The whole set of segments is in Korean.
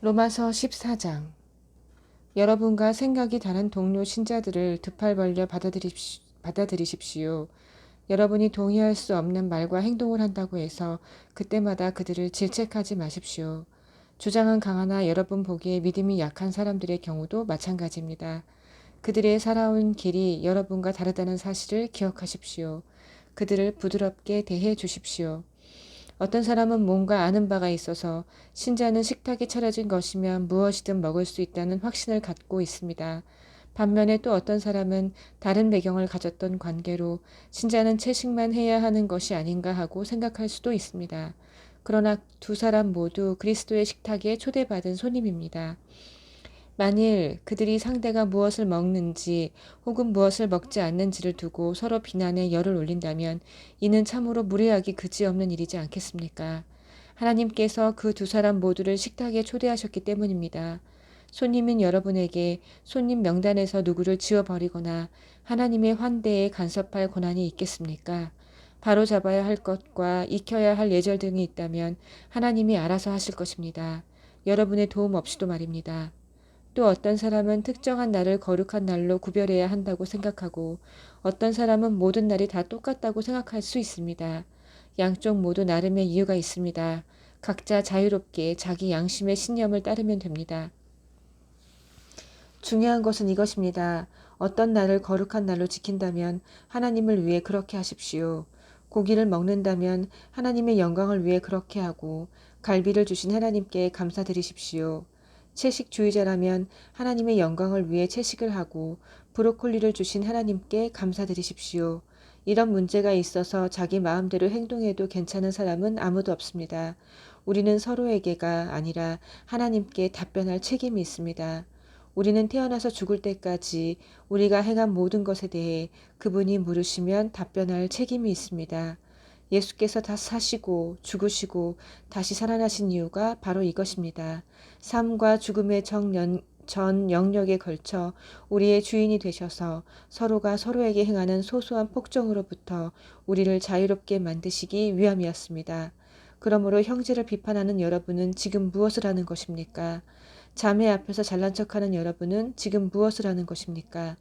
로마서 14장. 여러분과 생각이 다른 동료 신자들을 두 팔 벌려 받아들이십시오. 여러분이 동의할 수 없는 말과 행동을 한다고 해서 그때마다 그들을 질책하지 마십시오. 주장은 강하나 여러분 보기에 믿음이 약한 사람들의 경우도 마찬가지입니다. 그들의 살아온 길이 여러분과 다르다는 사실을 기억하십시오. 그들을 부드럽게 대해 주십시오. 어떤 사람은 뭔가 아는 바가 있어서 신자는 식탁이 차려진 것이면 무엇이든 먹을 수 있다는 확신을 갖고 있습니다. 반면에 또 어떤 사람은 다른 배경을 가졌던 관계로 신자는 채식만 해야 하는 것이 아닌가 하고 생각할 수도 있습니다. 그러나 두 사람 모두 그리스도의 식탁에 초대받은 손님입니다. 만일 그들이 상대가 무엇을 먹는지 혹은 무엇을 먹지 않는지를 두고 서로 비난에 열을 올린다면 이는 참으로 무례하기 그지없는 일이지 않겠습니까? 하나님께서 그 두 사람 모두를 식탁에 초대하셨기 때문입니다. 손님인 여러분에게 손님 명단에서 누구를 지워버리거나 하나님의 환대에 간섭할 권한이 있겠습니까? 바로잡아야 할 것과 익혀야 할 예절 등이 있다면 하나님이 알아서 하실 것입니다. 여러분의 도움 없이도 말입니다. 또 어떤 사람은 특정한 날을 거룩한 날로 구별해야 한다고 생각하고 어떤 사람은 모든 날이 다 똑같다고 생각할 수 있습니다. 양쪽 모두 나름의 이유가 있습니다. 각자 자유롭게 자기 양심의 신념을 따르면 됩니다. 중요한 것은 이것입니다. 어떤 날을 거룩한 날로 지킨다면 하나님을 위해 그렇게 하십시오. 고기를 먹는다면 하나님의 영광을 위해 그렇게 하고 갈비를 주신 하나님께 감사드리십시오. 채식주의자라면 하나님의 영광을 위해 채식을 하고 브로콜리를 주신 하나님께 감사드리십시오. 이런 문제가 있어서 자기 마음대로 행동해도 괜찮은 사람은 아무도 없습니다. 우리는 서로에게가 아니라 하나님께 답변할 책임이 있습니다. 우리는 태어나서 죽을 때까지 우리가 행한 모든 것에 대해 그분이 물으시면 답변할 책임이 있습니다. 예수께서 다 사시고 죽으시고 다시 살아나신 이유가 바로 이것입니다. 삶과 죽음의 전 영역에 걸쳐 우리의 주인이 되셔서 서로가 서로에게 행하는 소소한 폭정으로부터 우리를 자유롭게 만드시기 위함이었습니다. 그러므로 형제를 비판하는 여러분은 지금 무엇을 하는 것입니까? 자매 앞에서 잘난 척하는 여러분은 지금 무엇을 하는 것입니까?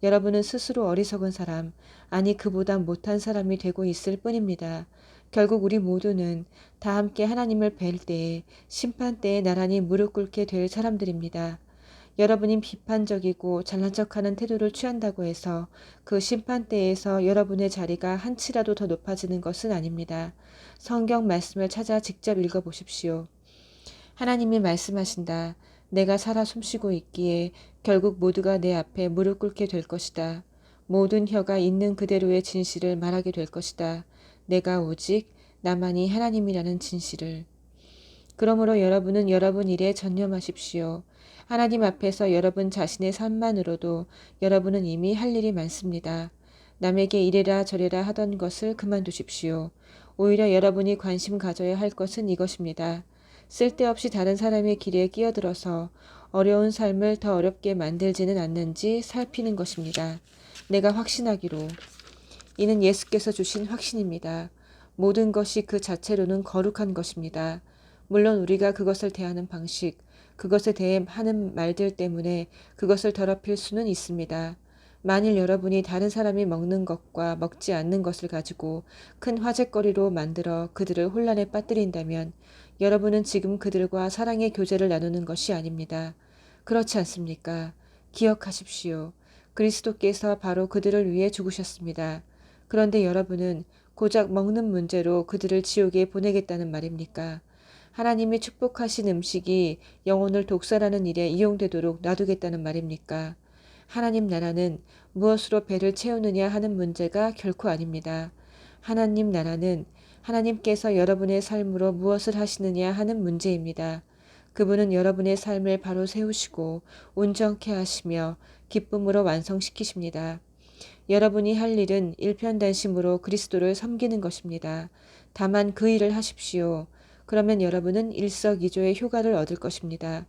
여러분은 스스로 어리석은 사람, 아니 그보다 못한 사람이 되고 있을 뿐입니다. 결국 우리 모두는 다 함께 하나님을 뵐 때에 심판 때에 나란히 무릎 꿇게 될 사람들입니다. 여러분이 비판적이고 잘난 척하는 태도를 취한다고 해서 그 심판대에서 여러분의 자리가 한치라도 더 높아지는 것은 아닙니다. 성경 말씀을 찾아 직접 읽어보십시오. 하나님이 말씀하신다. 내가 살아 숨쉬고 있기에 결국 모두가 내 앞에 무릎 꿇게 될 것이다. 모든 혀가 있는 그대로의 진실을 말하게 될 것이다. 내가 오직 나만이 하나님이라는 진실을. 그러므로 여러분은 여러분 일에 전념하십시오. 하나님 앞에서 여러분 자신의 삶만으로도 여러분은 이미 할 일이 많습니다. 남에게 이래라 저래라 하던 것을 그만두십시오. 오히려 여러분이 관심 가져야 할 것은 이것입니다. 쓸데없이 다른 사람의 길에 끼어들어서 어려운 삶을 더 어렵게 만들지는 않는지 살피는 것입니다. 내가 확신하기로. 이는 예수께서 주신 확신입니다. 모든 것이 그 자체로는 거룩한 것입니다. 물론 우리가 그것을 대하는 방식, 그것에 대해 하는 말들 때문에 그것을 더럽힐 수는 있습니다. 만일 여러분이 다른 사람이 먹는 것과 먹지 않는 것을 가지고 큰 화제거리로 만들어 그들을 혼란에 빠뜨린다면 여러분은 지금 그들과 사랑의 교제를 나누는 것이 아닙니다. 그렇지 않습니까? 기억하십시오. 그리스도께서 바로 그들을 위해 죽으셨습니다. 그런데 여러분은 고작 먹는 문제로 그들을 지옥에 보내겠다는 말입니까? 하나님이 축복하신 음식이 영혼을 독살하는 일에 이용되도록 놔두겠다는 말입니까? 하나님 나라는 무엇으로 배를 채우느냐 하는 문제가 결코 아닙니다. 하나님 나라는 하나님께서 여러분의 삶으로 무엇을 하시느냐 하는 문제입니다. 그분은 여러분의 삶을 바로 세우시고 온전케 하시며 기쁨으로 완성시키십니다. 여러분이 할 일은 일편단심으로 그리스도를 섬기는 것입니다. 다만 그 일을 하십시오. 그러면 여러분은 일석이조의 효과를 얻을 것입니다.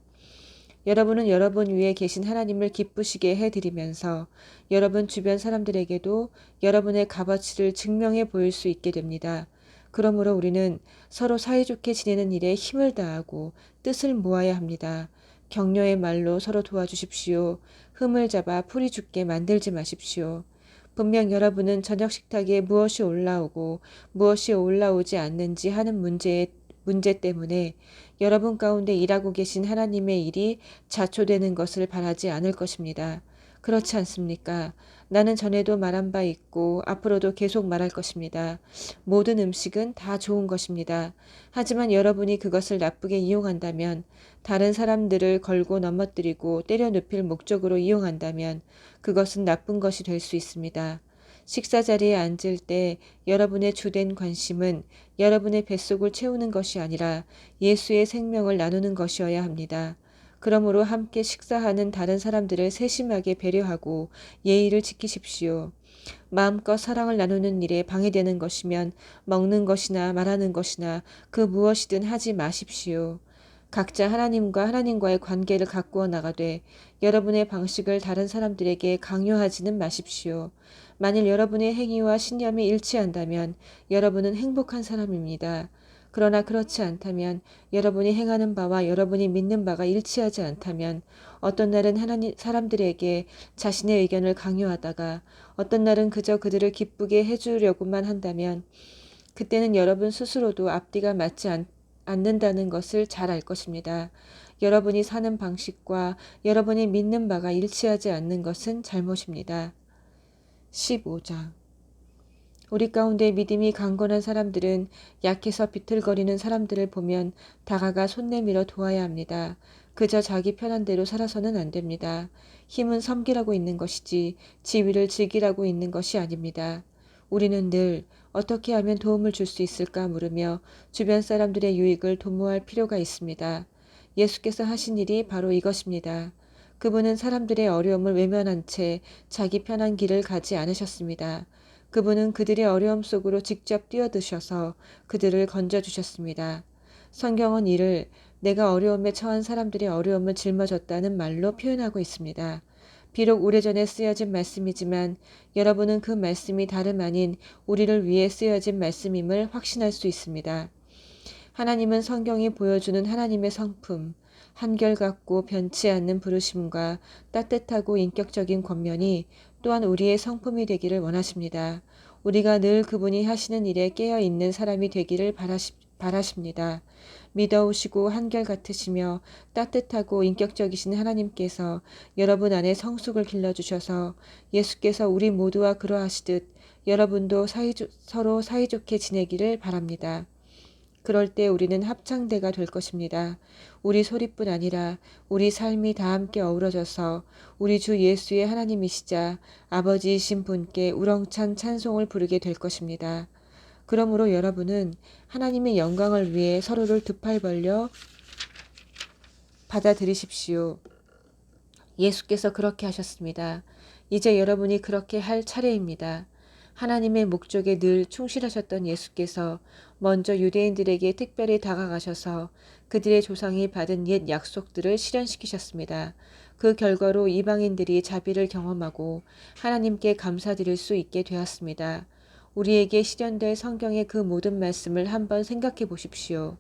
여러분은 여러분 위에 계신 하나님을 기쁘시게 해드리면서 여러분 주변 사람들에게도 여러분의 값어치를 증명해 보일 수 있게 됩니다. 그러므로 우리는 서로 사이좋게 지내는 일에 힘을 다하고 뜻을 모아야 합니다. 격려의 말로 서로 도와주십시오. 흠을 잡아 풀이 죽게 만들지 마십시오. 분명 여러분은 저녁 식탁에 무엇이 올라오고 무엇이 올라오지 않는지 하는 문제 때문에 여러분 가운데 일하고 계신 하나님의 일이 자초되는 것을 바라지 않을 것입니다. 그렇지 않습니까? 나는 전에도 말한 바 있고 앞으로도 계속 말할 것입니다. 모든 음식은 다 좋은 것입니다. 하지만 여러분이 그것을 나쁘게 이용한다면, 다른 사람들을 걸고 넘어뜨리고 때려 눕힐 목적으로 이용한다면 그것은 나쁜 것이 될 수 있습니다. 식사 자리에 앉을 때 여러분의 주된 관심은 여러분의 뱃속을 채우는 것이 아니라 예수의 생명을 나누는 것이어야 합니다. 그러므로 함께 식사하는 다른 사람들을 세심하게 배려하고 예의를 지키십시오. 마음껏 사랑을 나누는 일에 방해되는 것이면 먹는 것이나 말하는 것이나 그 무엇이든 하지 마십시오. 각자 하나님과의 관계를 가꾸어 나가되 여러분의 방식을 다른 사람들에게 강요하지는 마십시오. 만일 여러분의 행위와 신념이 일치한다면 여러분은 행복한 사람입니다. 그러나 그렇지 않다면, 여러분이 행하는 바와 여러분이 믿는 바가 일치하지 않다면, 어떤 날은 사람들에게 자신의 의견을 강요하다가 어떤 날은 그저 그들을 기쁘게 해주려고만 한다면, 그때는 여러분 스스로도 앞뒤가 맞지 않는다는 것을 잘 알 것입니다. 여러분이 사는 방식과 여러분이 믿는 바가 일치하지 않는 것은 잘못입니다. 15장. 우리 가운데 믿음이 강건한 사람들은 약해서 비틀거리는 사람들을 보면 다가가 손 내밀어 도와야 합니다. 그저 자기 편한 대로 살아서는 안 됩니다. 힘은 섬기라고 있는 것이지 지위를 즐기라고 있는 것이 아닙니다. 우리는 늘 어떻게 하면 도움을 줄 수 있을까 물으며 주변 사람들의 유익을 도모할 필요가 있습니다. 예수께서 하신 일이 바로 이것입니다. 그분은 사람들의 어려움을 외면한 채 자기 편한 길을 가지 않으셨습니다. 그분은 그들의 어려움 속으로 직접 뛰어드셔서 그들을 건져주셨습니다. 성경은 이를 내가 어려움에 처한 사람들의 어려움을 짊어졌다는 말로 표현하고 있습니다. 비록 오래전에 쓰여진 말씀이지만 여러분은 그 말씀이 다름 아닌 우리를 위해 쓰여진 말씀임을 확신할 수 있습니다. 하나님은 성경이 보여주는 하나님의 성품, 한결같고 변치 않는 부르심과 따뜻하고 인격적인 권면이 또한 우리의 성품이 되기를 원하십니다. 우리가 늘 그분이 하시는 일에 깨어있는 사람이 되기를 바라십니다. 믿어오시고 한결같으시며 따뜻하고 인격적이신 하나님께서 여러분 안에 성숙을 길러주셔서 예수께서 우리 모두와 그러하시듯 여러분도 서로 사이좋게 지내기를 바랍니다. 그럴 때 우리는 합창대가 될 것입니다. 우리 소리뿐 아니라 우리 삶이 다 함께 어우러져서 우리 주 예수의 하나님이시자 아버지이신 분께 우렁찬 찬송을 부르게 될 것입니다. 그러므로 여러분은 하나님의 영광을 위해 서로를 두 팔 벌려 받아들이십시오. 예수께서 그렇게 하셨습니다. 이제 여러분이 그렇게 할 차례입니다. 하나님의 목적에 늘 충실하셨던 예수께서 먼저 유대인들에게 특별히 다가가셔서 그들의 조상이 받은 옛 약속들을 실현시키셨습니다. 그 결과로 이방인들이 자비를 경험하고 하나님께 감사드릴 수 있게 되었습니다. 우리에게 실현될 성경의 그 모든 말씀을 한번 생각해 보십시오.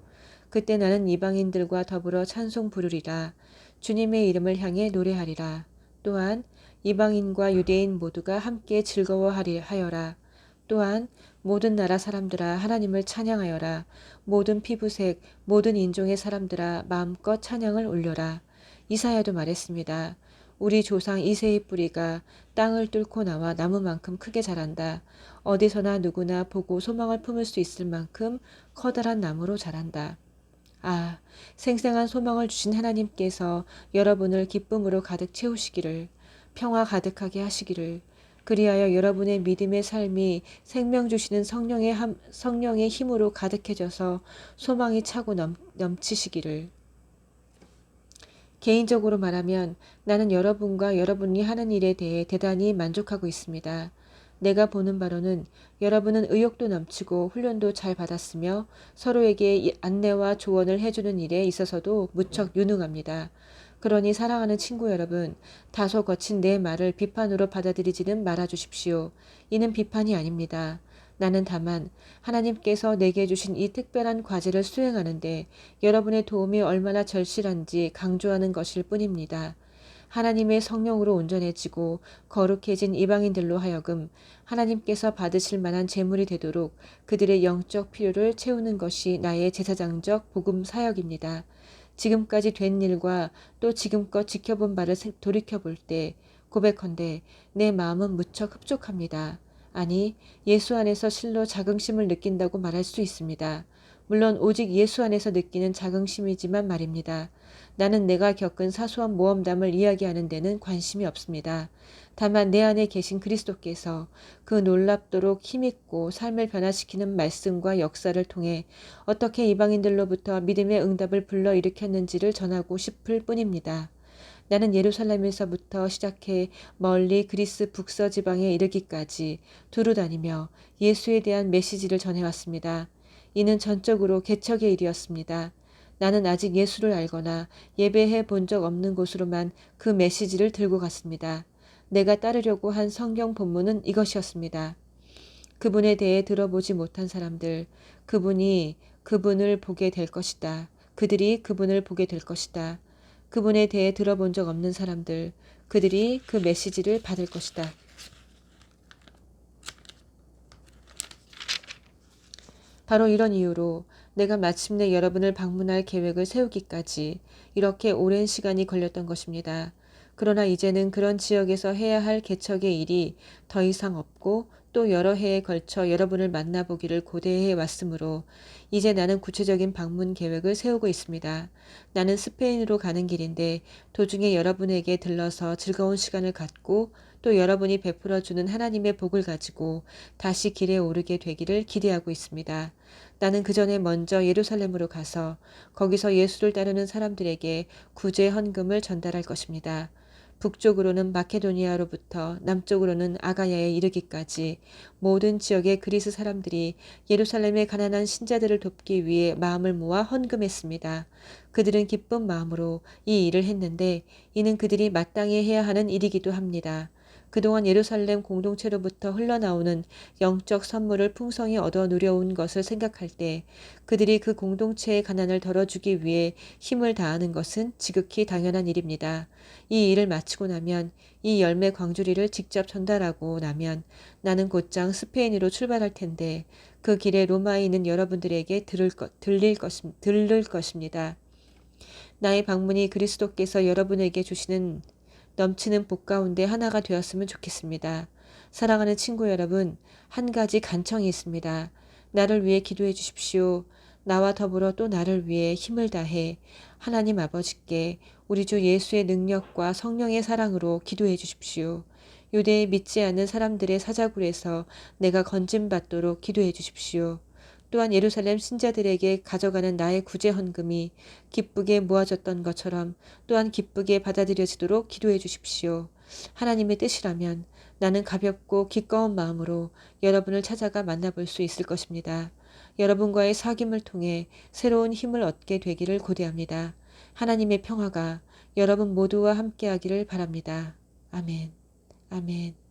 그때 나는 이방인들과 더불어 찬송 부르리라. 주님의 이름을 향해 노래하리라. 또한 이방인과 유대인 모두가 함께 즐거워하여라. 또한 모든 나라 사람들아 하나님을 찬양하여라. 모든 피부색, 모든 인종의 사람들아 마음껏 찬양을 올려라. 이사야도 말했습니다. 우리 조상 이새의 뿌리가 땅을 뚫고 나와 나무만큼 크게 자란다. 어디서나 누구나 보고 소망을 품을 수 있을 만큼 커다란 나무로 자란다. 아, 생생한 소망을 주신 하나님께서 여러분을 기쁨으로 가득 채우시기를, 평화 가득하게 하시기를, 그리하여 여러분의 믿음의 삶이 생명 주시는 성령의 힘으로 가득해져서 소망이 차고 넘치시기를. 개인적으로 말하면 나는 여러분과 여러분이 하는 일에 대해 대단히 만족하고 있습니다. 내가 보는 바로는 여러분은 의욕도 넘치고 훈련도 잘 받았으며 서로에게 안내와 조언을 해주는 일에 있어서도 무척 유능합니다. 그러니 사랑하는 친구 여러분, 다소 거친 내 말을 비판으로 받아들이지는 말아주십시오. 이는 비판이 아닙니다. 나는 다만 하나님께서 내게 주신 이 특별한 과제를 수행하는데 여러분의 도움이 얼마나 절실한지 강조하는 것일 뿐입니다. 하나님의 성령으로 온전해지고 거룩해진 이방인들로 하여금 하나님께서 받으실 만한 제물이 되도록 그들의 영적 필요를 채우는 것이 나의 제사장적 복음 사역입니다. 지금까지 된 일과 또 지금껏 지켜본 바를 돌이켜볼 때 고백컨대 내 마음은 무척 흡족합니다. 아니, 예수 안에서 실로 자긍심을 느낀다고 말할 수 있습니다. 물론 오직 예수 안에서 느끼는 자긍심이지만 말입니다. 나는 내가 겪은 사소한 모험담을 이야기하는 데는 관심이 없습니다. 다만 내 안에 계신 그리스도께서 그 놀랍도록 힘있고 삶을 변화시키는 말씀과 역사를 통해 어떻게 이방인들로부터 믿음의 응답을 불러일으켰는지를 전하고 싶을 뿐입니다. 나는 예루살렘에서부터 시작해 멀리 그리스 북서 지방에 이르기까지 두루 다니며 예수에 대한 메시지를 전해왔습니다. 이는 전적으로 개척의 일이었습니다. 나는 아직 예수를 알거나 예배해 본 적 없는 곳으로만 그 메시지를 들고 갔습니다. 내가 따르려고 한 성경 본문은 이것이었습니다. 그분에 대해 들어보지 못한 사람들, 그분이 그분을 보게 될 것이다. 그들이 그분을 보게 될 것이다. 그분에 대해 들어본 적 없는 사람들, 그들이 그 메시지를 받을 것이다. 바로 이런 이유로 내가 마침내 여러분을 방문할 계획을 세우기까지 이렇게 오랜 시간이 걸렸던 것입니다. 그러나 이제는 그런 지역에서 해야 할 개척의 일이 더 이상 없고 또 여러 해에 걸쳐 여러분을 만나보기를 고대해 왔으므로 이제 나는 구체적인 방문 계획을 세우고 있습니다. 나는 스페인으로 가는 길인데 도중에 여러분에게 들러서 즐거운 시간을 갖고 또 여러분이 베풀어주는 하나님의 복을 가지고 다시 길에 오르게 되기를 기대하고 있습니다. 나는 그 전에 먼저 예루살렘으로 가서 거기서 예수를 따르는 사람들에게 구제 헌금을 전달할 것입니다. 북쪽으로는 마케도니아로부터 남쪽으로는 아가야에 이르기까지 모든 지역의 그리스 사람들이 예루살렘의 가난한 신자들을 돕기 위해 마음을 모아 헌금했습니다. 그들은 기쁜 마음으로 이 일을 했는데 이는 그들이 마땅히 해야 하는 일이기도 합니다. 그동안 예루살렘 공동체로부터 흘러나오는 영적 선물을 풍성히 얻어 누려온 것을 생각할 때 그들이 그 공동체의 가난을 덜어주기 위해 힘을 다하는 것은 지극히 당연한 일입니다. 이 일을 마치고 나면 이 열매 광주리를 직접 전달하고 나면 나는 곧장 스페인으로 출발할 텐데 그 길에 로마에 있는 여러분들에게 들를 것입니다. 나의 방문이 그리스도께서 여러분에게 주시는 넘치는 복 가운데 하나가 되었으면 좋겠습니다. 사랑하는 친구 여러분, 한 가지 간청이 있습니다. 나를 위해 기도해 주십시오. 나와 더불어 또 나를 위해 힘을 다해 하나님 아버지께 우리 주 예수의 능력과 성령의 사랑으로 기도해 주십시오. 유대에 믿지 않는 사람들의 사자굴에서 내가 건짐받도록 기도해 주십시오. 또한 예루살렘 신자들에게 가져가는 나의 구제 헌금이 기쁘게 모아졌던 것처럼 또한 기쁘게 받아들여지도록 기도해 주십시오. 하나님의 뜻이라면 나는 가볍고 기꺼운 마음으로 여러분을 찾아가 만나볼 수 있을 것입니다. 여러분과의 사귐을 통해 새로운 힘을 얻게 되기를 고대합니다. 하나님의 평화가 여러분 모두와 함께하기를 바랍니다. 아멘. 아멘.